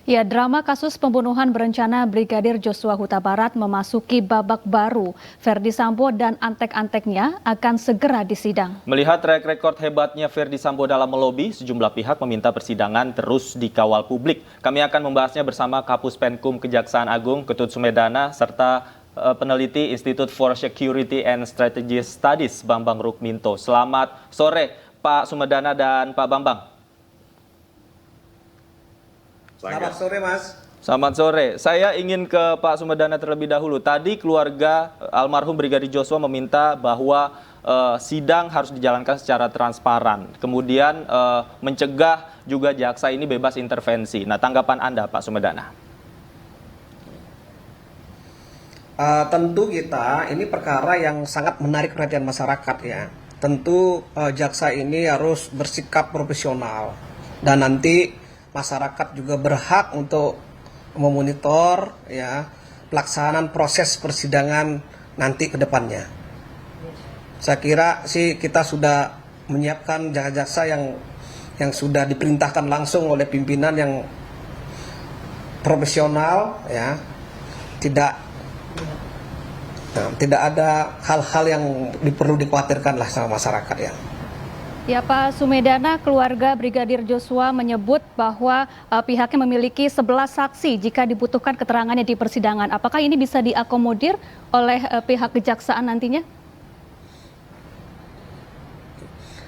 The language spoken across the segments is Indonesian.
Ya, drama kasus pembunuhan berencana Brigadir Joshua Huta Barat memasuki babak baru. Verdi Sambo dan antek-anteknya akan segera disidang. Melihat track record hebatnya Verdi Sambo dalam melobi, sejumlah pihak meminta persidangan terus dikawal publik. Kami akan membahasnya bersama Kapus Penkum Kejaksaan Agung, Ketut Sumedana, serta peneliti Institute for Security and Strategic Studies, Bambang Rukminto. Selamat sore, Pak Sumedana dan Pak Bambang. Selamat sore, Mas. Selamat sore. Saya ingin ke Pak Sumedana terlebih dahulu. Tadi keluarga almarhum Brigadir Joshua meminta bahwa sidang harus dijalankan secara transparan. Kemudian mencegah juga jaksa ini bebas intervensi. Nah, tanggapan Anda, Pak Sumedana? Tentu ini perkara yang sangat menarik perhatian masyarakat ya. Tentu jaksa ini harus bersikap profesional dan nanti masyarakat juga berhak untuk memonitor ya pelaksanaan proses persidangan nanti ke depannya. Saya kira sih kita sudah menyiapkan jaksa-jaksa yang sudah diperintahkan langsung oleh pimpinan yang profesional ya. Tidak ada hal-hal yang perlu dikhawatirkan lah sama masyarakat ya. Ya, Pak Sumedana, keluarga Brigadir Joshua menyebut bahwa pihaknya memiliki 11 saksi jika dibutuhkan keterangannya di persidangan. Apakah ini bisa diakomodir oleh pihak kejaksaan nantinya?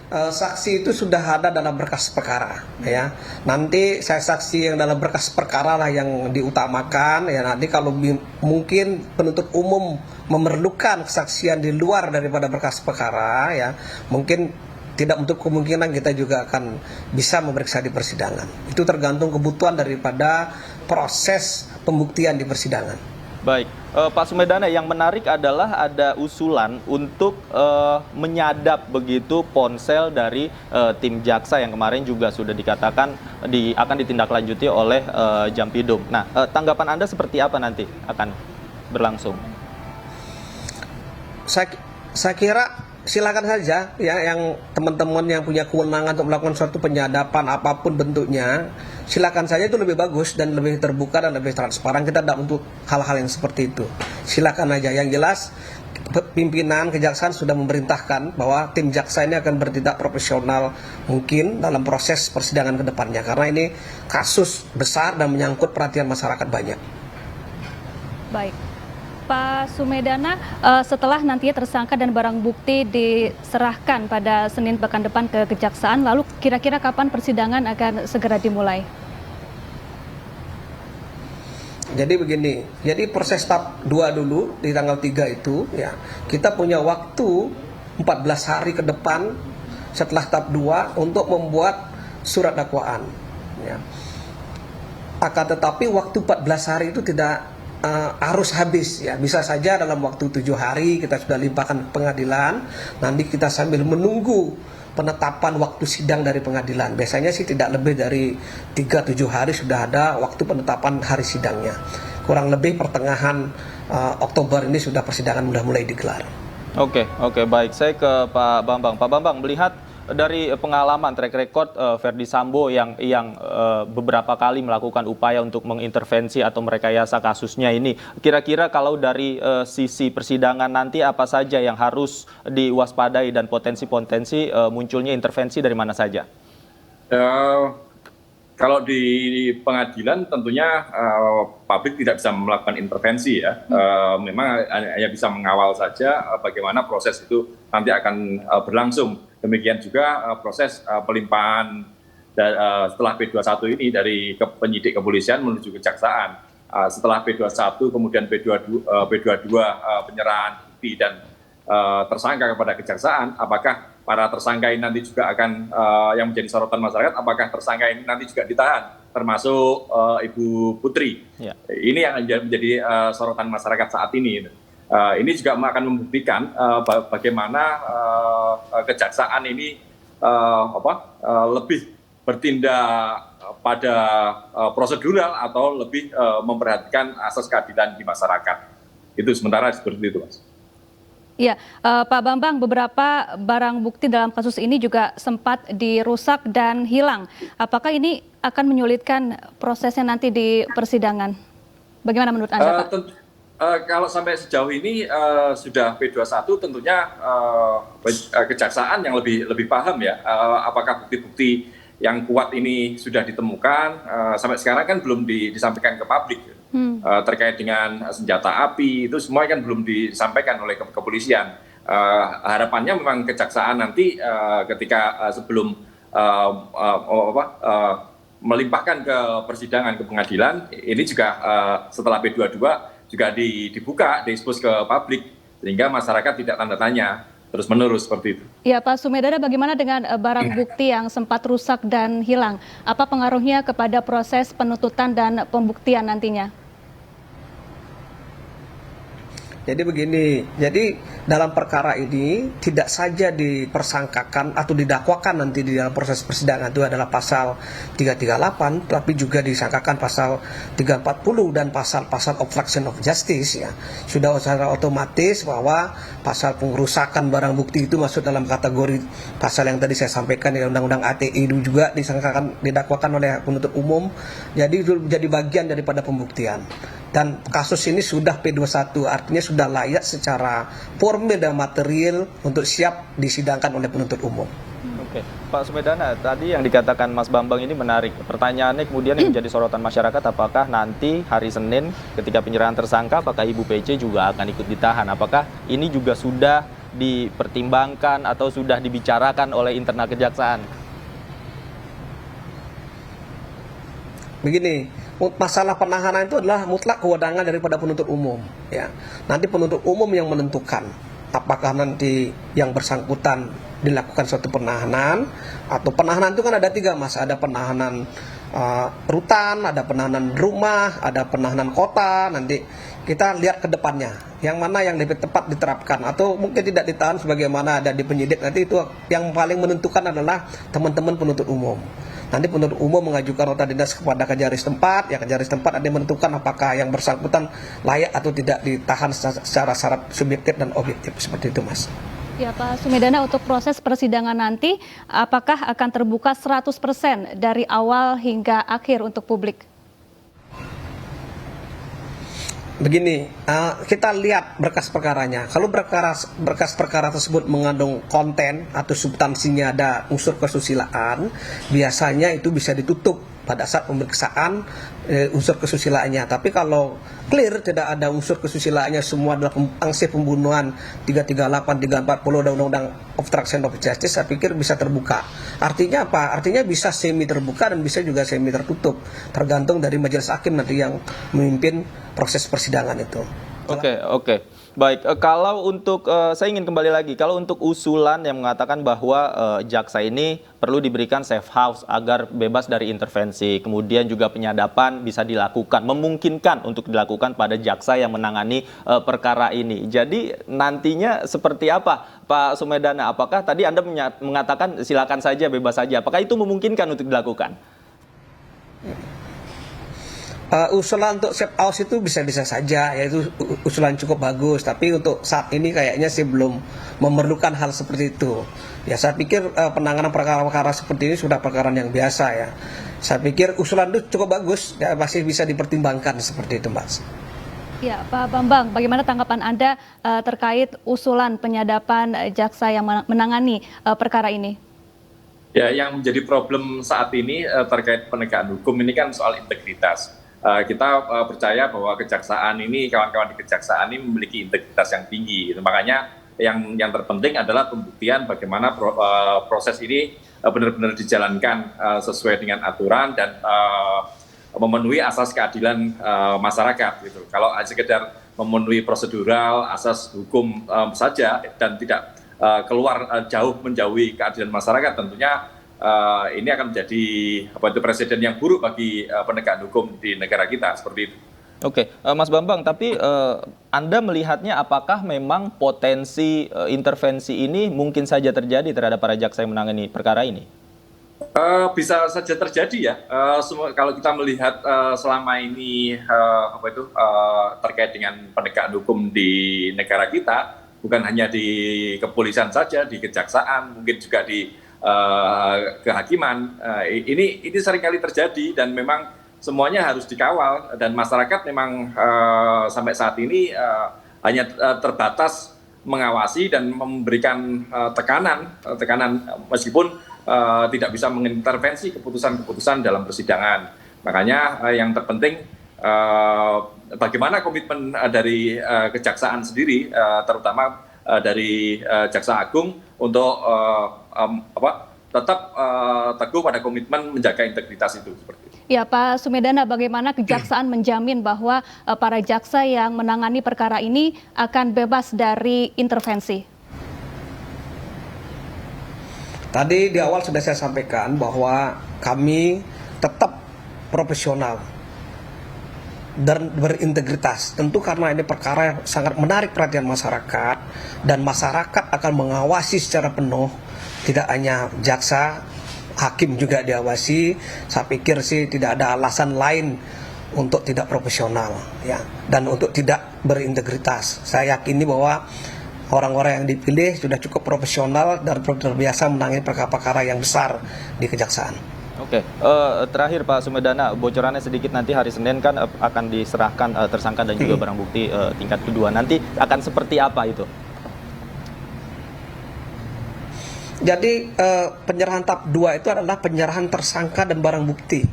Saksi itu sudah ada dalam berkas perkara ya. Nanti saksi yang dalam berkas perkara lah yang diutamakan ya. Nanti kalau mungkin penuntut umum memerlukan kesaksian di luar daripada berkas perkara ya, mungkin tidak untuk kemungkinan kita juga akan bisa memeriksa di persidangan. Itu tergantung kebutuhan daripada proses pembuktian di persidangan. Baik, Pak Sumedana, yang menarik adalah ada usulan untuk menyadap begitu ponsel dari tim jaksa yang kemarin juga sudah dikatakan akan ditindaklanjuti oleh Jampidum. Nah, tanggapan Anda seperti apa nanti akan berlangsung? Saya kira silakan saja ya, yang teman-teman yang punya kewenangan untuk melakukan suatu penyadapan apapun bentuknya, silakan saja, itu lebih bagus dan lebih terbuka dan lebih transparan. Kita tidak untuk hal-hal yang seperti itu. Silakan aja. Yang jelas pimpinan kejaksaan sudah memerintahkan bahwa tim jaksa ini akan bertindak profesional mungkin dalam proses persidangan ke depannya, karena ini kasus besar dan menyangkut perhatian masyarakat banyak. Baik. Pak Sumedana, setelah nantinya tersangka dan barang bukti diserahkan pada Senin pekan depan ke Kejaksaan, lalu kira-kira kapan persidangan akan segera dimulai? Jadi begini, jadi proses tahap 2 dulu di tanggal 3 itu ya, kita punya waktu 14 hari ke depan setelah tahap 2 untuk membuat surat dakwaan ya. Akan tetapi waktu 14 hari itu tidak harus habis ya, bisa saja dalam waktu 7 hari kita sudah limpahkan pengadilan. Nanti kita sambil menunggu penetapan waktu sidang dari pengadilan. Biasanya sih tidak lebih dari 3-7 hari sudah ada waktu penetapan hari sidangnya. Kurang lebih pertengahan Oktober ini sudah persidangan sudah mulai digelar. Oke, baik. Saya ke Pak Bambang. Pak Bambang, melihat dari pengalaman track record Verdi Sambo yang beberapa kali melakukan upaya untuk mengintervensi atau merekayasa kasusnya ini, kira-kira kalau dari sisi persidangan nanti apa saja yang harus diwaspadai dan potensi-potensi munculnya intervensi dari mana saja? Kalau di pengadilan tentunya publik tidak bisa melakukan intervensi ya. Memang hanya bisa mengawal saja bagaimana proses itu nanti akan berlangsung. Demikian juga proses pelimpahan setelah P21 ini dari penyidik kepolisian menuju kejaksaan. Setelah P21 kemudian P22 penyerahan bukti dan tersangka kepada kejaksaan, apakah para tersangka ini nanti juga akan yang menjadi sorotan masyarakat, apakah tersangka ini nanti juga ditahan, termasuk Ibu Putri. Ya. Ini yang menjadi sorotan masyarakat saat ini. Ini juga akan membuktikan bagaimana kejaksaan ini lebih bertindak pada prosedural atau lebih memperhatikan asas keadilan di masyarakat. Itu sementara seperti itu, Mas. Iya, Pak Bambang, beberapa barang bukti dalam kasus ini juga sempat dirusak dan hilang. Apakah ini akan menyulitkan prosesnya nanti di persidangan? Bagaimana menurut Anda, Pak? Kalau sampai sejauh ini sudah P21 tentunya kejaksaan yang lebih paham ya, apakah bukti-bukti yang kuat ini sudah ditemukan. Sampai sekarang kan belum disampaikan ke publik. Terkait dengan senjata api itu semua kan belum disampaikan oleh kepolisian. Harapannya memang kejaksaan nanti ketika sebelum melimpahkan ke persidangan ke pengadilan ini juga setelah P22 juga dibuka, diekspos ke publik sehingga masyarakat tidak tanda tanya terus menerus seperti itu. Ya, Pak Sumedana, bagaimana dengan barang bukti yang sempat rusak dan hilang? Apa pengaruhnya kepada proses penuntutan dan pembuktian nantinya? Jadi begini, jadi dalam perkara ini tidak saja dipersangkakan atau didakwakan nanti di dalam proses persidangan itu adalah pasal 338, tapi juga disangkakan pasal 340 dan pasal-pasal obstruction of justice ya. Sudah secara otomatis bahwa pasal pengerusakan barang bukti itu masuk dalam kategori pasal yang tadi saya sampaikan di Undang-Undang ATI juga didakwakan oleh penuntut umum. Jadi itu menjadi bagian daripada pembuktian. Dan kasus ini sudah P21, artinya sudah layak secara formil dan material untuk siap disidangkan oleh penuntut umum. Oke, Pak Sumedana, tadi yang dikatakan Mas Bambang ini menarik. Pertanyaannya kemudian yang menjadi sorotan masyarakat, apakah nanti hari Senin ketika penyerahan tersangka, apakah Ibu PC juga akan ikut ditahan? Apakah ini juga sudah dipertimbangkan atau sudah dibicarakan oleh internal kejaksaan? Begini, masalah penahanan itu adalah mutlak kewenangan daripada penuntut umum. Ya, nanti penuntut umum yang menentukan apakah nanti yang bersangkutan dilakukan suatu penahanan atau penahanan itu kan ada 3 Mas, ada penahanan rutan, ada penahanan rumah, ada penahanan kota. Nanti kita lihat ke depannya yang mana yang lebih tepat diterapkan atau mungkin tidak ditahan sebagaimana ada di penyidik. Nanti itu yang paling menentukan adalah teman-teman penuntut umum. Nanti penuntut umum mengajukan nota dinas kepada Kejari setempat, ya Kejari setempat ada menentukan apakah yang bersangkutan layak atau tidak ditahan secara syarat subjektif dan objektif, seperti itu Mas. Ya, Pak Sumedana, untuk proses persidangan nanti apakah akan terbuka 100% dari awal hingga akhir untuk publik? Begini, kita lihat berkas perkaranya. Kalau berkas perkara tersebut mengandung konten atau substansinya ada unsur kesusilaan, biasanya itu bisa ditutup pada saat pemeriksaan unsur kesusilaannya. Tapi kalau clear tidak ada unsur kesusilaannya, semua adalah aksi pembunuhan 338, 340 dan Undang-Undang Obstruction of Justice, saya pikir bisa terbuka. Artinya apa? Artinya bisa semi terbuka dan bisa juga semi tertutup, tergantung dari majelis hakim nanti yang memimpin proses persidangan itu. Oke. Baik, kalau untuk, saya ingin kembali lagi, kalau untuk usulan yang mengatakan bahwa jaksa ini perlu diberikan safe house agar bebas dari intervensi, kemudian juga penyadapan bisa dilakukan, memungkinkan untuk dilakukan pada jaksa yang menangani perkara ini. Jadi nantinya seperti apa, Pak Sumedana? Apakah tadi Anda mengatakan silakan saja, bebas saja, apakah itu memungkinkan untuk dilakukan? Usulan untuk safe house itu bisa-bisa saja, yaitu usulan cukup bagus. Tapi untuk saat ini kayaknya sih belum memerlukan hal seperti itu. Ya saya pikir penanganan perkara-perkara seperti ini sudah perkara yang biasa ya. Saya pikir usulan itu cukup bagus, ya masih bisa dipertimbangkan seperti itu, Mbak. Ya, Pak Bambang, bagaimana tanggapan Anda terkait usulan penyadapan jaksa yang menangani perkara ini? Ya, yang menjadi problem saat ini terkait penegakan hukum ini kan soal integritas. Kita percaya bahwa kejaksaan ini, kawan-kawan di kejaksaan ini memiliki integritas yang tinggi. Makanya yang terpenting adalah pembuktian bagaimana proses ini benar-benar dijalankan sesuai dengan aturan dan memenuhi asas keadilan masyarakat. Gitu. Kalau sekedar memenuhi prosedural, asas hukum saja dan tidak keluar menjauhi keadilan masyarakat, tentunya ini akan menjadi presiden yang buruk bagi penegakan hukum di negara kita, seperti itu. Oke, Mas Bambang, tapi Anda melihatnya apakah memang potensi intervensi ini mungkin saja terjadi terhadap para jaksa yang menangani perkara ini? Bisa saja terjadi ya. Kalau kita melihat selama ini terkait dengan penegakan hukum di negara kita, bukan hanya di kepolisian saja, di kejaksaan, mungkin juga di kehakiman. Ini seringkali terjadi dan memang semuanya harus dikawal, dan masyarakat memang sampai saat ini hanya terbatas mengawasi dan memberikan tekanan meskipun tidak bisa mengintervensi keputusan-keputusan dalam persidangan. Makanya yang terpenting bagaimana komitmen dari kejaksaan sendiri, terutama dari Jaksa Agung untuk tetap teguh pada komitmen menjaga integritas itu. Seperti itu. Ya, Pak Sumedana, bagaimana kejaksaan menjamin bahwa para jaksa yang menangani perkara ini akan bebas dari intervensi? Tadi di awal sudah saya sampaikan bahwa kami tetap profesional dan berintegritas. Tentu karena ini perkara yang sangat menarik perhatian masyarakat, dan masyarakat akan mengawasi secara penuh, tidak hanya jaksa, hakim juga diawasi. Saya pikir sih tidak ada alasan lain untuk tidak profesional, ya, dan untuk tidak berintegritas. Saya yakini bahwa orang-orang yang dipilih sudah cukup profesional dan terbiasa menangani perkara-perkara yang besar di kejaksaan. Oke, terakhir Pak Sumedana, bocorannya sedikit, nanti hari Senin kan akan diserahkan tersangka dan juga barang bukti tingkat kedua. Nanti akan seperti apa itu? Jadi penyerahan tahap 2 itu adalah penyerahan tersangka dan barang bukti.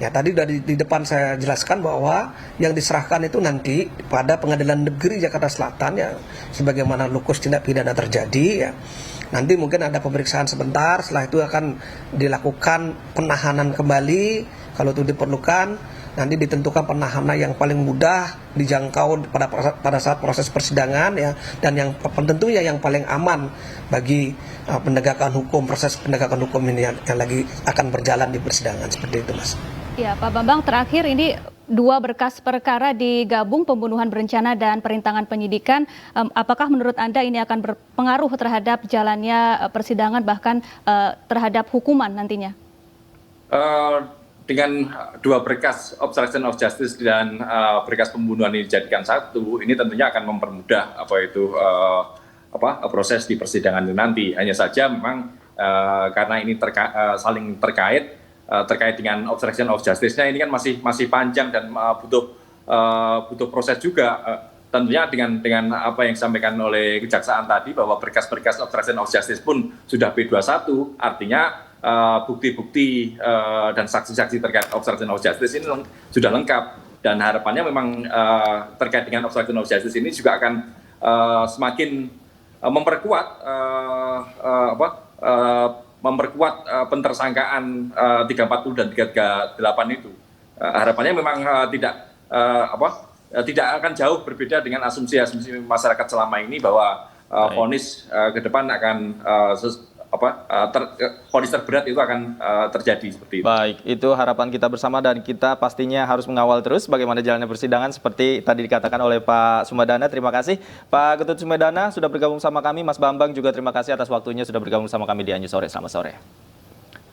Ya, tadi dari di depan saya jelaskan bahwa yang diserahkan itu nanti pada Pengadilan Negeri Jakarta Selatan, ya, sebagaimana lukus tindak pidana terjadi, ya. Nanti mungkin ada pemeriksaan sebentar, setelah itu akan dilakukan penahanan kembali kalau itu diperlukan. Nanti ditentukan penahanan yang paling mudah dijangkau pada saat proses persidangan, ya, dan yang tentunya yang paling aman bagi penegakan hukum, proses penegakan hukum ini yang lagi akan berjalan di persidangan, seperti itu, Mas. Ya, Pak Bambang, terakhir ini 2 berkas perkara digabung, pembunuhan berencana dan perintangan penyidikan. Apakah menurut Anda ini akan berpengaruh terhadap jalannya persidangan, bahkan terhadap hukuman nantinya? Dengan 2 berkas obstruction of justice dan berkas pembunuhan ini dijadikan satu, ini tentunya akan mempermudah proses di persidangan nanti. Hanya saja memang karena ini saling terkait dengan obstruction of justice-nya ini kan masih panjang dan butuh proses juga. Tentunya dengan apa yang disampaikan oleh kejaksaan tadi, bahwa berkas-berkas obstruction of justice pun sudah B21, artinya bukti-bukti dan saksi-saksi terkait obstruction of justice ini sudah lengkap, dan harapannya memang terkait dengan obstruction of justice ini juga akan semakin memperkuat pentersangkaan 340 dan 338 itu. Harapannya memang tidak akan jauh berbeda dengan asumsi-asumsi masyarakat selama ini, bahwa vonis ke depan akan vonis terberat itu akan terjadi seperti itu. Baik, itu harapan kita bersama, dan kita pastinya harus mengawal terus bagaimana jalannya persidangan seperti tadi dikatakan oleh Pak Sumedana. Terima kasih Pak Ketut Sumedana sudah bergabung sama kami. Mas Bambang juga terima kasih atas waktunya sudah bergabung sama kami di Anju Sore. Selamat sore.